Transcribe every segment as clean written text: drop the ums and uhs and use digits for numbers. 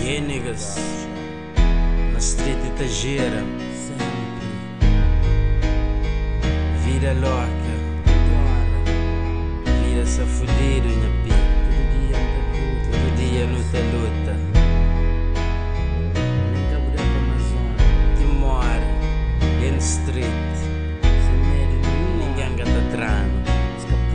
Yeah, niggas, na street Itajeira, vida louca, vida só fudido, minha pinta. Todo dia luta, luta. Que mora dentro da street, ninguém gata trano.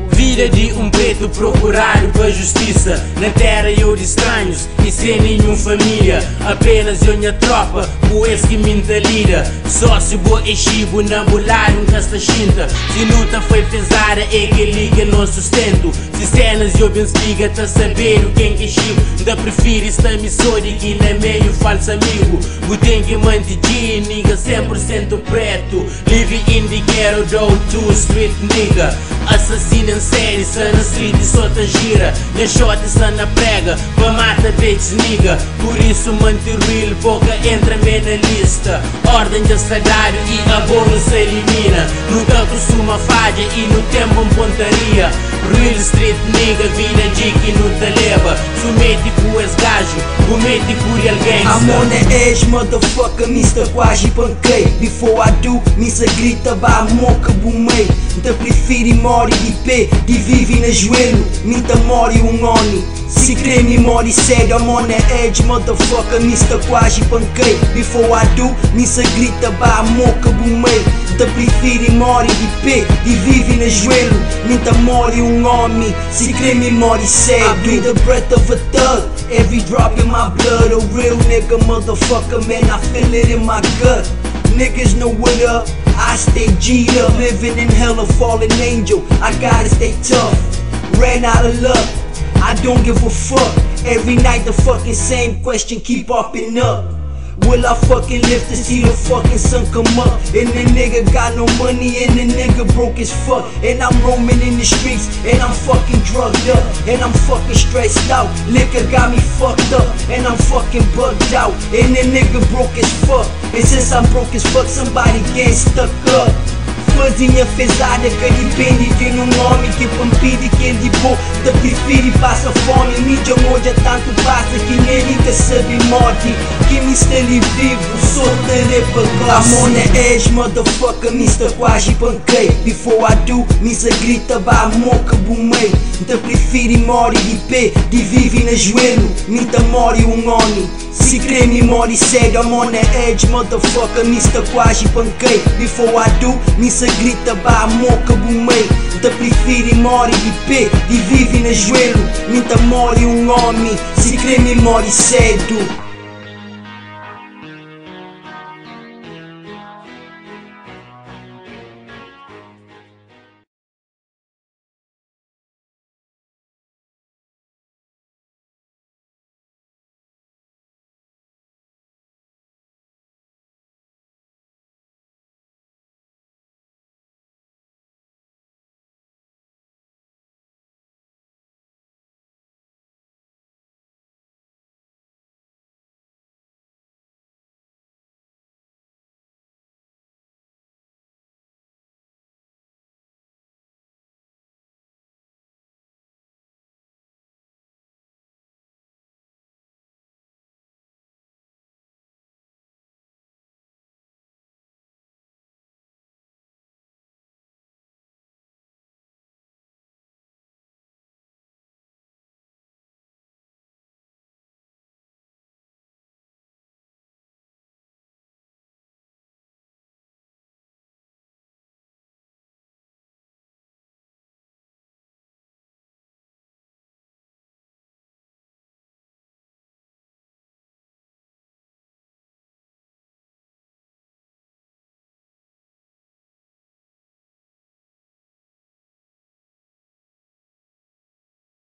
Vida de preto procurado pra justiça na terra eu de estranhos e sem nenhum família. Apenas eu minha tropa, o ex que me lida. Sócio boa e chibo na bolar casta chinta. Se luta foi pesada é que liga no sustento. Se cenas eu bem espiga tá saber quem que chibo. Da prefiro esta missão de que não é meio falso amigo. O tem que manter nigga 100% preto. Live in the ghetto though to street nigga. Assassino em série, só na street e só tá gira. Minha shot está na prega, pra matar bitch nigga. Por isso manter real, pouca entra me na lista. Ordem de salário e a bônus se elimina. Nunca costuma falha e no tempo em pontaria. Real street nigga, vida de que não te leva. Sumete com esse gajo, comete com real gangsta. I'm on the edge, motherfucker, Mr. Quasi Pancake. Before I do, Mr. grita, ba moca bumei. Te prefiro mori de pé, de vive na joelho. Minta mori oni. Se creme mori sério, I'm on the edge, motherfucker, Mr. Quasi Pancake. Before I do, Mr. grita, ba moca bumei. Te prefiro mori de pé, de vive na joelho. Minta mori homem, se creme mori sério. I breathe the breath of a thug, every drop in my blood. A real nigga, motherfucker, man, I feel it in my gut. Niggas know what up, I stay G'd up. Living in hell, a fallen angel, I gotta stay tough. Ran out of luck, I don't give a fuck. Every night the fucking same question keep popping up. Will I fucking live to see the fucking sun come up? And the nigga got no money and the nigga broke as fuck. And I'm roaming in the streets and I'm fucking drugged up. And I'm fucking stressed out, liquor got me fucked up. And I'm fucking bugged out and the nigga broke as fuck. And since I'm broke as fuck, somebody get stuck up. Fãzinha pesada que depende de um nome que pampide quem de boa te prefere passa fome. Mídia moja tanto passa que nem nunca sabe morte. Que me está ali vivo, só te repagosta. I'm on the edge, motherfucker, Mr. Quasi Pancake. Before I do, Mr. grita, ba moca bumei. Te prefere mori de pé, de vive na joelho. Minta mori oni. Se creme mori sério, I'm on the edge, motherfucker, Mr. Quasi Pancake. Before I do, Mr. grita, ba moca bumei. Te prefiro mori de pé, de vive na joelho. Minta mori homem, se creme mori cedo.